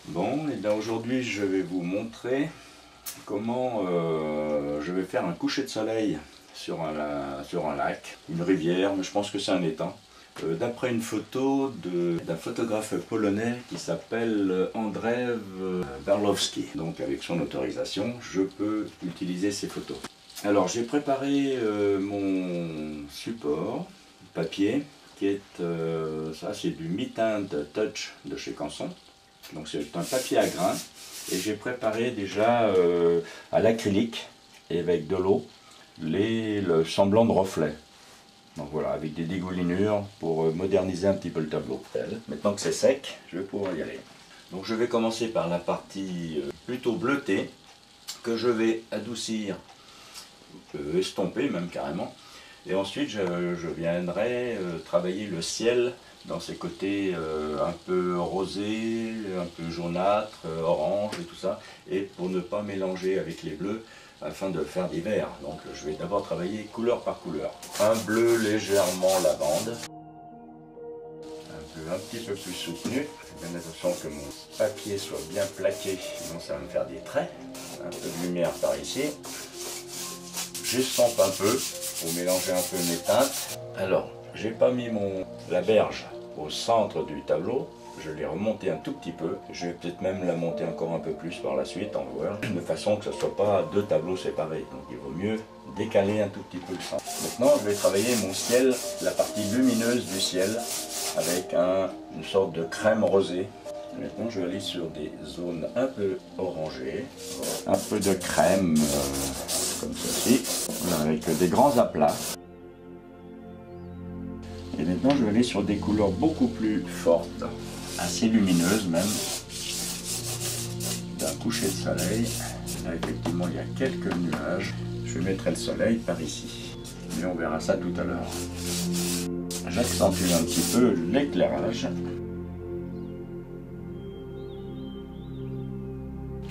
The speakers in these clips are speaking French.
Bon, et bien aujourd'hui je vais vous montrer comment je vais faire un coucher de soleil sur un lac, une rivière, mais je pense que c'est un étang, d'après une photo d'un photographe polonais qui s'appelle Andrzej Berlowski. Donc avec son autorisation, je peux utiliser ces photos. Alors j'ai préparé mon support papier qui est, ça c'est du Me-Tint Touch de chez Canson. Donc c'est un papier à grains et j'ai préparé déjà à l'acrylique et avec de l'eau le semblant de reflet. Donc voilà, avec des dégoulinures pour moderniser un petit peu le tableau. Maintenant que c'est sec, je vais pouvoir y aller. Donc je vais commencer par la partie plutôt bleutée que je vais adoucir, estomper même carrément. Et ensuite je viendrai travailler le ciel dans ses côtés un peu rosés, un peu jaunâtres, orange et tout ça, et pour ne pas mélanger avec les bleus afin de faire des verts. Donc je vais d'abord travailler couleur par couleur. Un bleu légèrement lavande, un bleu un petit peu plus soutenu. Je fais bien attention que mon papier soit bien plaqué, sinon ça va me faire des traits. Un peu de lumière par ici. J'estompe un peu pour mélanger un peu mes teintes. Alors, j'ai pas mis la berge au centre du tableau, je l'ai remonté un tout petit peu. Je vais peut-être même la monter encore un peu plus par la suite, en voir, de façon que ce ne soit pas deux tableaux séparés. Donc il vaut mieux décaler un tout petit peu le centre. Maintenant, je vais travailler mon ciel, la partie lumineuse du ciel, avec une sorte de crème rosée. Maintenant, je vais aller sur des zones un peu orangées, un peu de crème, comme ceci, voilà, avec des grands aplats. Et maintenant, je vais aller sur des couleurs beaucoup plus fortes, assez lumineuses même, d'un coucher de soleil. Là, effectivement, il y a quelques nuages. Je mettrai le soleil par ici. Mais on verra ça tout à l'heure. J'accentue un petit peu l'éclairage.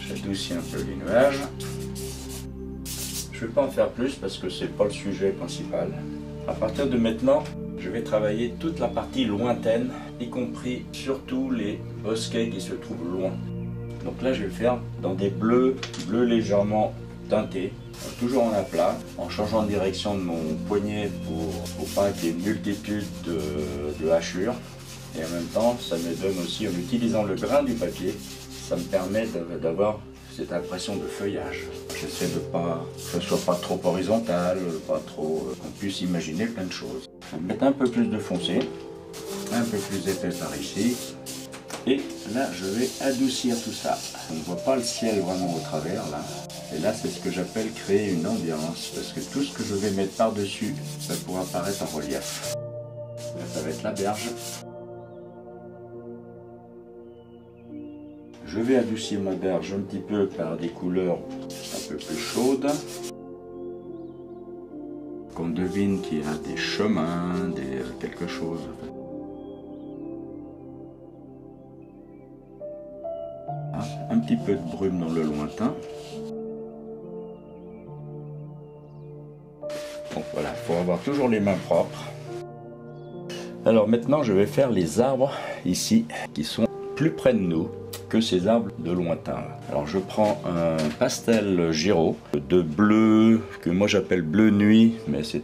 J'adoucis un peu les nuages. Je ne vais pas en faire plus parce que ce n'est pas le sujet principal. À partir de maintenant, je vais travailler toute la partie lointaine, y compris surtout les bosquets qui se trouvent loin. Donc là, je vais le faire dans des bleus légèrement teintés, toujours en aplat, en changeant de direction de mon poignet pour pas qu'il y ait une multitude de hachures. Et en même temps, ça me donne aussi, en utilisant le grain du papier, ça me permet d'avoir cette impression de feuillage. J'essaie de pas que ce soit pas trop horizontal, pas trop, qu'on puisse imaginer plein de choses. Je vais mettre un peu plus de foncé, un peu plus épais par ici. Et là, je vais adoucir tout ça. On ne voit pas le ciel vraiment au travers là. Et là, c'est ce que j'appelle créer une ambiance, parce que tout ce que je vais mettre par-dessus va pouvoir apparaître en relief. Là, ça va être la berge. Je vais adoucir ma berge un petit peu par des couleurs un peu plus chaudes. Qu'on devine qu'il y a des chemins, quelque chose. Un petit peu de brume dans le lointain. Donc voilà, il faut avoir toujours les mains propres. Alors maintenant, je vais faire les arbres ici, qui sont plus près de nous que ces arbres de lointain. Alors je prends un pastel Giraud de bleu, que moi j'appelle bleu nuit, mais c'est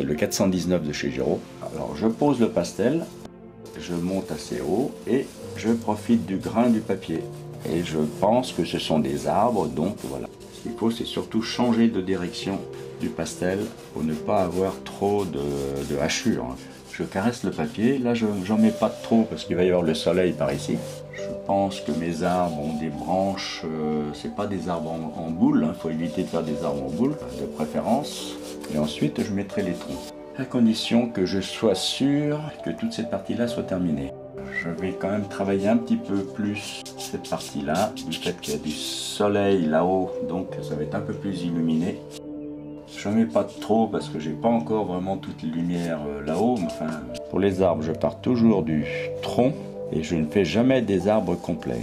le 419 de chez Giraud. Alors je pose le pastel, je monte assez haut et je profite du grain du papier. Et je pense que ce sont des arbres, donc voilà. Ce qu'il faut, c'est surtout changer de direction du pastel pour ne pas avoir trop de hachures. Je caresse le papier, là j'en mets pas trop parce qu'il va y avoir le soleil par ici. Je pense que mes arbres ont des branches, c'est pas des arbres en boule, il faut éviter de faire des arbres en boule de préférence. Et ensuite je mettrai les troncs, à condition que je sois sûr que toute cette partie-là soit terminée. Je vais quand même travailler un petit peu plus cette partie-là, du fait qu'il y a du soleil là-haut, donc ça va être un peu plus illuminé. Je ne mets pas trop parce que j'ai pas encore vraiment toute lumière là-haut, mais enfin, pour les arbres, je pars toujours du tronc et je ne fais jamais des arbres complets.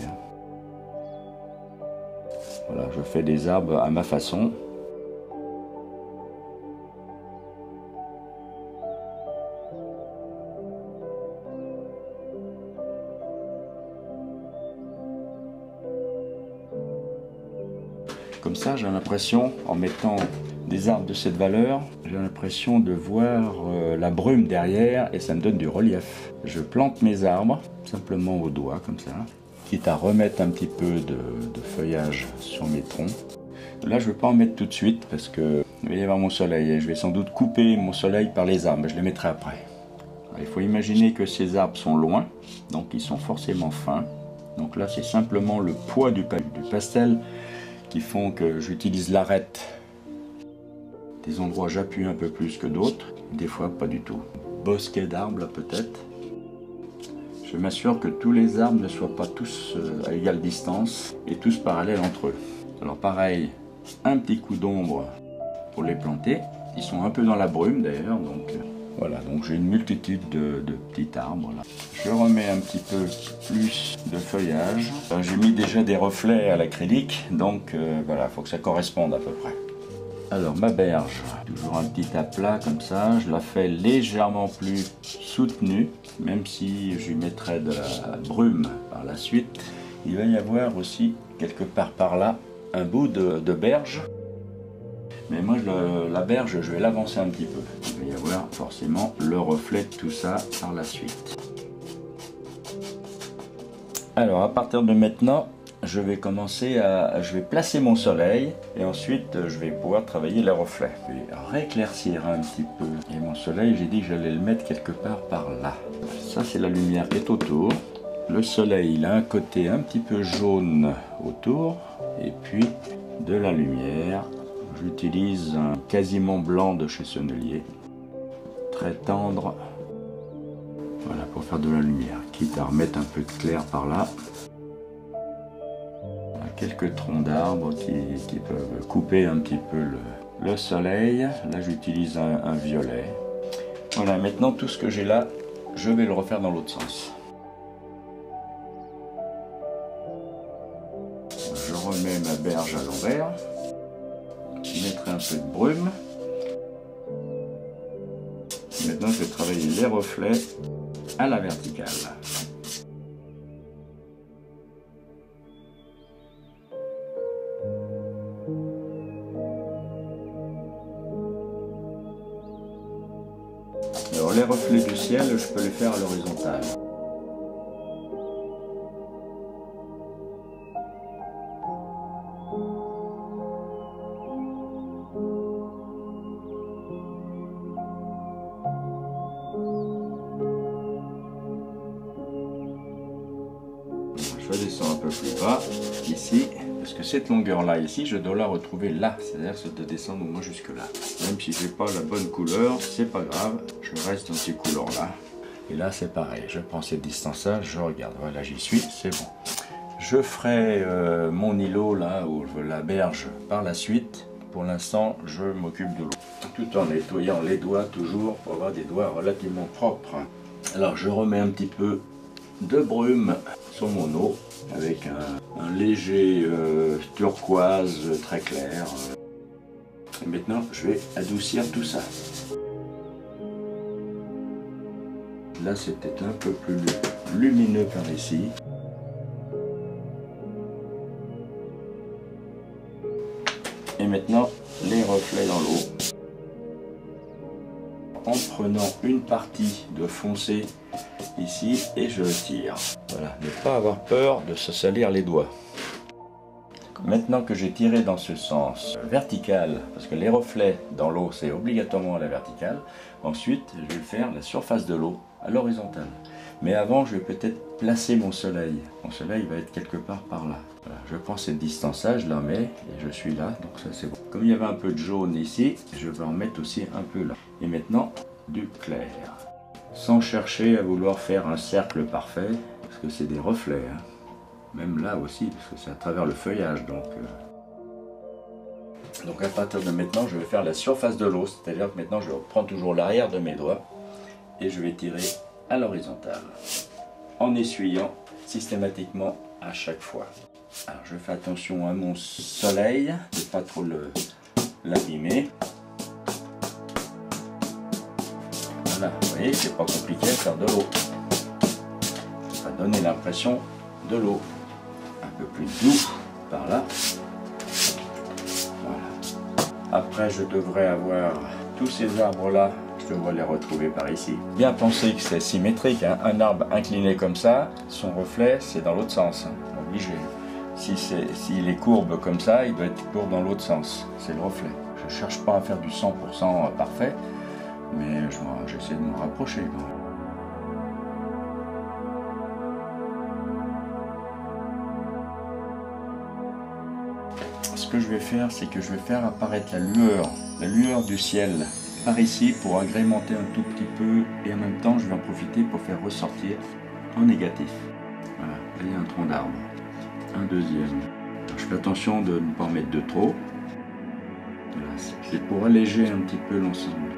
Voilà, je fais des arbres à ma façon. Comme ça, j'ai l'impression, en mettant des arbres de cette valeur, j'ai l'impression de voir la brume derrière et ça me donne du relief. Je plante mes arbres simplement au doigt comme ça, quitte à remettre un petit peu de feuillage sur mes troncs. Là, je ne vais pas en mettre tout de suite parce que il va y avoir mon soleil et je vais sans doute couper mon soleil par les arbres, mais je les mettrai après. Il faut imaginer que ces arbres sont loin, donc ils sont forcément fins. Donc là, c'est simplement le poids du pastel qui font que j'utilise l'arête. Des endroits j'appuie un peu plus que d'autres, des fois pas du tout. Bosquet d'arbres peut-être. Je m'assure que tous les arbres ne soient pas tous à égale distance et tous parallèles entre eux. Alors pareil, un petit coup d'ombre pour les planter. Ils sont un peu dans la brume d'ailleurs, donc voilà. Donc j'ai une multitude de petits arbres là. Je remets un petit peu plus de feuillage. J'ai mis déjà des reflets à l'acrylique, donc voilà, il faut que ça corresponde à peu près. Alors ma berge, toujours un petit aplat comme ça, je la fais légèrement plus soutenue, même si je lui mettrai de la brume par la suite. Il va y avoir aussi quelque part par là un bout de berge, mais moi la berge je vais l'avancer un petit peu. Il va y avoir forcément le reflet de tout ça par la suite. Alors à partir de maintenant, je vais placer mon soleil et ensuite je vais pouvoir travailler les reflets. Je vais rééclaircir un petit peu. Et mon soleil, j'ai dit que j'allais le mettre quelque part par là. Ça, c'est la lumière qui est autour. Le soleil, il a un côté un petit peu jaune autour. Et puis de la lumière. J'utilise un quasiment blanc de chez Sennelier. Très tendre. Voilà, pour faire de la lumière. Quitte à remettre un peu de clair par là. Quelques troncs d'arbres qui peuvent couper un petit peu le soleil. Là, j'utilise un violet. Voilà, maintenant tout ce que j'ai là, je vais le refaire dans l'autre sens. Je remets ma berge à l'envers. Je mettrai un peu de brume. Maintenant, je vais travailler les reflets à la verticale. Alors les reflets du ciel, je peux les faire à l'horizontale. Je descends un peu plus bas, ici, parce que cette longueur-là, ici, je dois la retrouver là, c'est-à-dire de descendre au moins jusque là. Même si je n'ai pas la bonne couleur, c'est pas grave, je reste dans ces couleurs-là. Et là, c'est pareil, je prends cette distance-là, je regarde, voilà, j'y suis, c'est bon. Je ferai mon îlot, là, ou la berge, par la suite. Pour l'instant, je m'occupe de l'eau. Tout en nettoyant les doigts, toujours, pour avoir des doigts relativement propres. Alors, je remets un petit peu de brume sur mon eau avec un léger turquoise très clair. Et maintenant, je vais adoucir tout ça. Là, c'est peut-être un peu plus lumineux par ici. Et maintenant, les reflets dans l'eau. En prenant une partie de foncé ici et je le tire. Voilà, ne pas avoir peur de se salir les doigts. Maintenant que j'ai tiré dans ce sens vertical, parce que les reflets dans l'eau c'est obligatoirement à la verticale, ensuite je vais faire la surface de l'eau à l'horizontale. Mais avant je vais peut-être placer mon soleil. Mon soleil va être quelque part par là. Voilà, je prends cette distance-là, je la mets et je suis là, donc ça c'est bon. Comme il y avait un peu de jaune ici, je vais en mettre aussi un peu là. Et maintenant du clair. Sans chercher à vouloir faire un cercle parfait, parce que c'est des reflets. Hein. Même là aussi, parce que c'est à travers le feuillage. Donc à partir de maintenant, je vais faire la surface de l'eau, c'est-à-dire que maintenant je prends toujours l'arrière de mes doigts et je vais tirer à l'horizontale, en essuyant systématiquement à chaque fois. Alors je fais attention à mon soleil, de ne pas trop l'abîmer. Voilà, vous voyez, c'est pas compliqué de faire de l'eau. Ça va donner l'impression de l'eau. Un peu plus doux par là. Après, je devrais avoir tous ces arbres-là, je devrais les retrouver par ici. Bien penser que c'est symétrique, hein. Un arbre incliné comme ça, son reflet, c'est dans l'autre sens, hein, obligé. S'il est courbe comme ça, il doit être courbe dans l'autre sens, c'est le reflet. Je ne cherche pas à faire du 100% parfait, mais j'essaie de me rapprocher. Ce que je vais faire, c'est que je vais faire apparaître la lueur du ciel par ici pour agrémenter un tout petit peu, et en même temps je vais en profiter pour faire ressortir en négatif. Voilà, là il y a un tronc d'arbre, un deuxième. Alors, je fais attention de ne pas en mettre de trop. Voilà, c'est pour alléger un petit peu l'ensemble.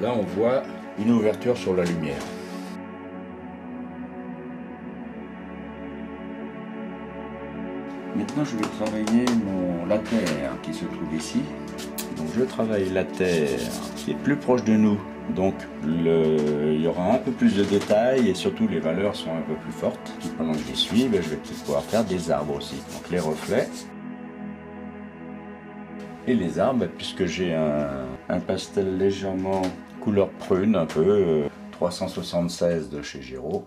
Là on voit une ouverture sur la lumière. Maintenant, je vais travailler la terre qui se trouve ici. Donc, je travaille la terre qui est plus proche de nous. Donc, il y aura un peu plus de détails et surtout les valeurs sont un peu plus fortes. Et pendant que j'y suis, je vais peut-être pouvoir faire des arbres aussi. Donc, les reflets et les arbres, puisque j'ai un pastel légèrement couleur prune, un peu 376 de chez Giraud.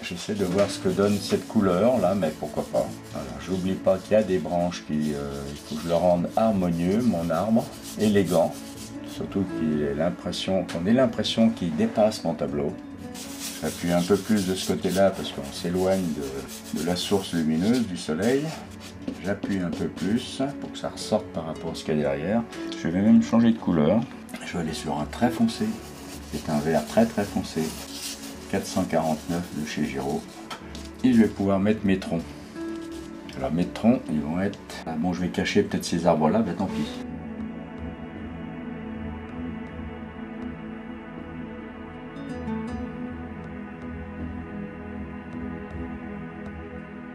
J'essaie de voir ce que donne cette couleur là, mais pourquoi pas. J'oublie pas qu'il y a des branches il faut que je le rende harmonieux, mon arbre, élégant. Surtout qu'on ait l'impression qu'il dépasse mon tableau. J'appuie un peu plus de ce côté-là parce qu'on s'éloigne de la source lumineuse du soleil. J'appuie un peu plus pour que ça ressorte par rapport à ce qu'il y a derrière. Je vais même changer de couleur. Je vais aller sur un très foncé. C'est un vert très très foncé. 449 de chez Giraud. Et je vais pouvoir mettre mes troncs. Alors mes troncs, ils vont être... bon, je vais cacher peut-être ces arbres-là, ben tant pis.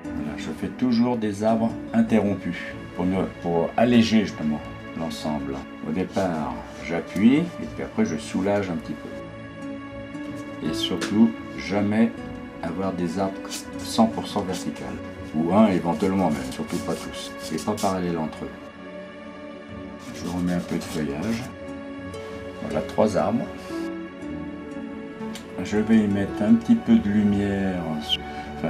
Voilà, je fais toujours des arbres interrompus pour alléger justement l'ensemble. Au départ, j'appuie et puis après je soulage un petit peu. Et surtout, jamais avoir des arbres 100% verticales. Ou un éventuellement, mais surtout pas tous. C'est pas parallèle entre eux. Je remets un peu de feuillage. Voilà, 3 arbres. Je vais y mettre un petit peu de lumière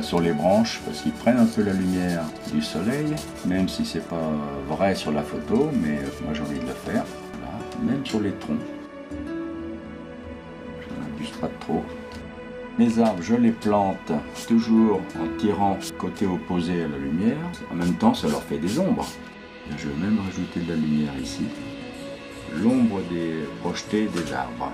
sur les branches, parce qu'ils prennent un peu la lumière du soleil, même si c'est pas vrai sur la photo, mais moi j'ai envie de le faire. Voilà. Même sur les troncs. Je n'abuse pas de trop. Mes arbres, je les plante toujours en tirant côté opposé à la lumière. En même temps, ça leur fait des ombres. Et je vais même rajouter de la lumière ici. L'ombre projetée des arbres.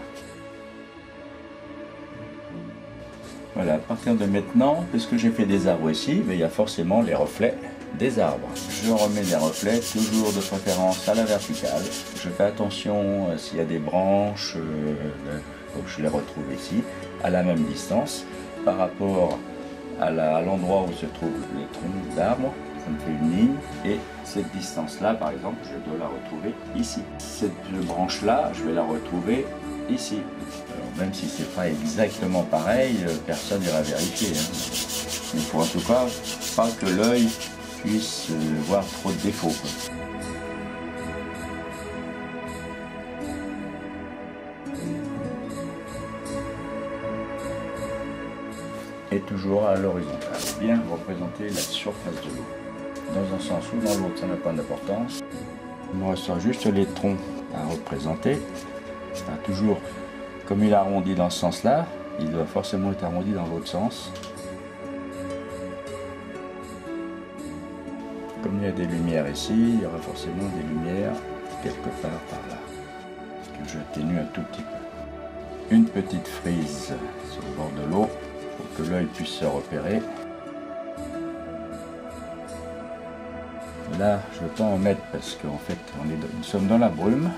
Voilà, à partir de maintenant, puisque j'ai fait des arbres ici, mais il y a forcément les reflets des arbres. Je remets les reflets toujours de préférence à la verticale. Je fais attention s'il y a des branches, je les retrouve ici, à la même distance, par rapport à l'endroit où se trouvent les troncs d'arbres. Ça me fait une ligne, et cette distance-là, par exemple, je dois la retrouver ici. Cette branche-là, je vais la retrouver ici. Alors, même si c'est pas exactement pareil, personne n'ira vérifier. Hein. Mais il faut en tout cas pas que l'œil puisse voir trop de défauts. Et toujours à l'horizontale. Bien représenter la surface de l'eau. Dans un sens ou dans l'autre, ça n'a pas d'importance. Il me reste juste les troncs à représenter. Enfin, toujours, comme il arrondit dans ce sens-là, il doit forcément être arrondi dans l'autre sens. Comme il y a des lumières ici, il y aura forcément des lumières quelque part par là. Que j'atténue un tout petit peu. Une petite frise sur le bord de l'eau pour que l'œil puisse se repérer. Là, je ne veux pas en mettre parce qu'en fait, nous sommes dans la brume.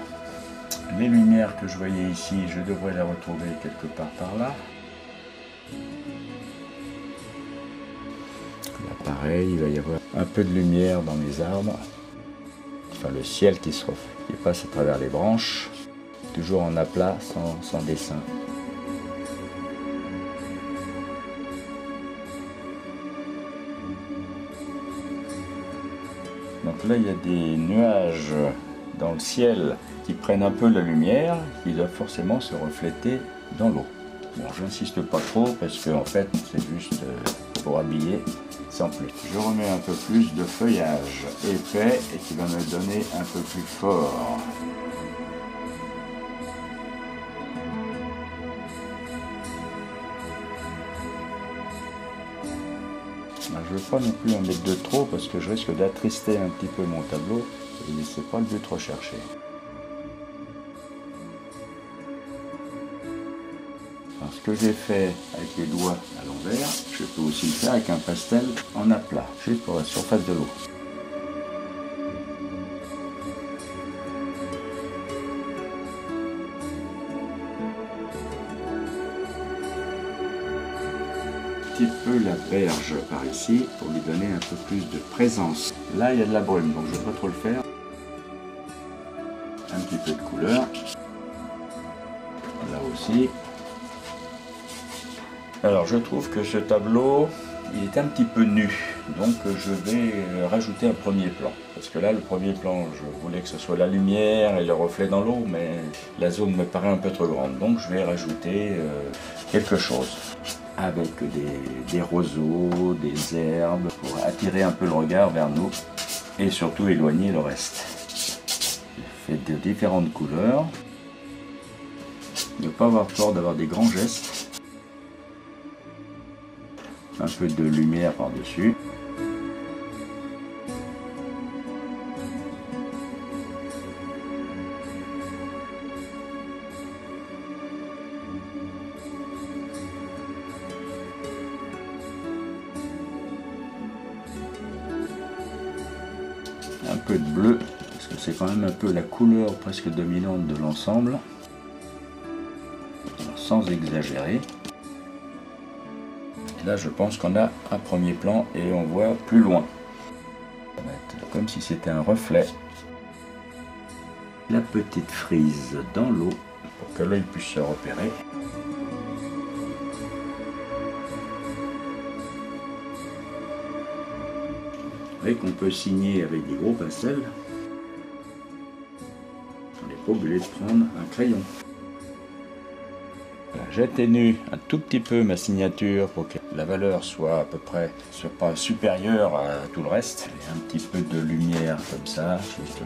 Les lumières que je voyais ici, je devrais les retrouver quelque part par là. Là, pareil, il va y avoir un peu de lumière dans les arbres. Enfin, le ciel qui passe à travers les branches. Toujours en aplat, sans dessin. Donc là il y a des nuages dans le ciel qui prennent un peu la lumière, qui doivent forcément se refléter dans l'eau. Bon, j'insiste pas trop parce que en fait c'est juste pour habiller sans plus. Je remets un peu plus de feuillage épais et qui va me donner un peu plus fort. Je ne veux pas non plus en mettre de trop parce que je risque d'attrister un petit peu mon tableau et c'est pas le but recherché. Alors, ce que j'ai fait avec les doigts à l'envers, je peux aussi le faire avec un pastel en aplat, juste pour la surface de l'eau. Un petit peu la berge par ici pour lui donner un peu plus de présence. Là il y a de la brume donc je ne vais pas trop le faire. Un petit peu de couleur. Là aussi. Alors je trouve que ce tableau il est un petit peu nu, donc je vais rajouter un premier plan. Parce que là le premier plan je voulais que ce soit la lumière et le reflet dans l'eau, mais la zone me paraît un peu trop grande. Donc je vais rajouter quelque chose. Avec des roseaux, des herbes, pour attirer un peu le regard vers nous et surtout éloigner le reste. Je fais de différentes couleurs. Ne pas avoir peur d'avoir des grands gestes. Un peu de lumière par-dessus. Un peu de bleu, parce que c'est quand même un peu la couleur presque dominante de l'ensemble, sans exagérer. Et là je pense qu'on a un premier plan et on voit plus loin. Ça va être comme si c'était un reflet. La petite frise dans l'eau pour que l'œil puisse se repérer. Et qu'on peut signer avec des gros pastels. On n'est pas obligé de prendre un crayon. J'atténue un tout petit peu ma signature pour que la valeur soit à peu près, soit pas supérieure à tout le reste. Et un petit peu de lumière comme ça, juste.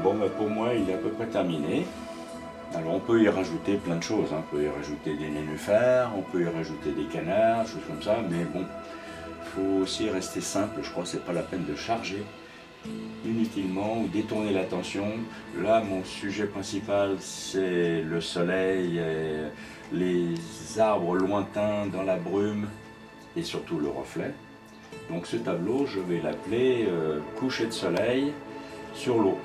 Bon, mais pour moi, il est à peu près terminé. Alors, on peut y rajouter plein de choses. On peut y rajouter des nénuphars, on peut y rajouter des canards, choses comme ça. Mais bon, il faut aussi rester simple. Je crois que c'est pas la peine de charger inutilement ou détourner l'attention. Là, mon sujet principal, c'est le soleil, et les arbres lointains dans la brume et surtout le reflet. Donc, ce tableau, je vais l'appeler coucher de soleil sur l'eau.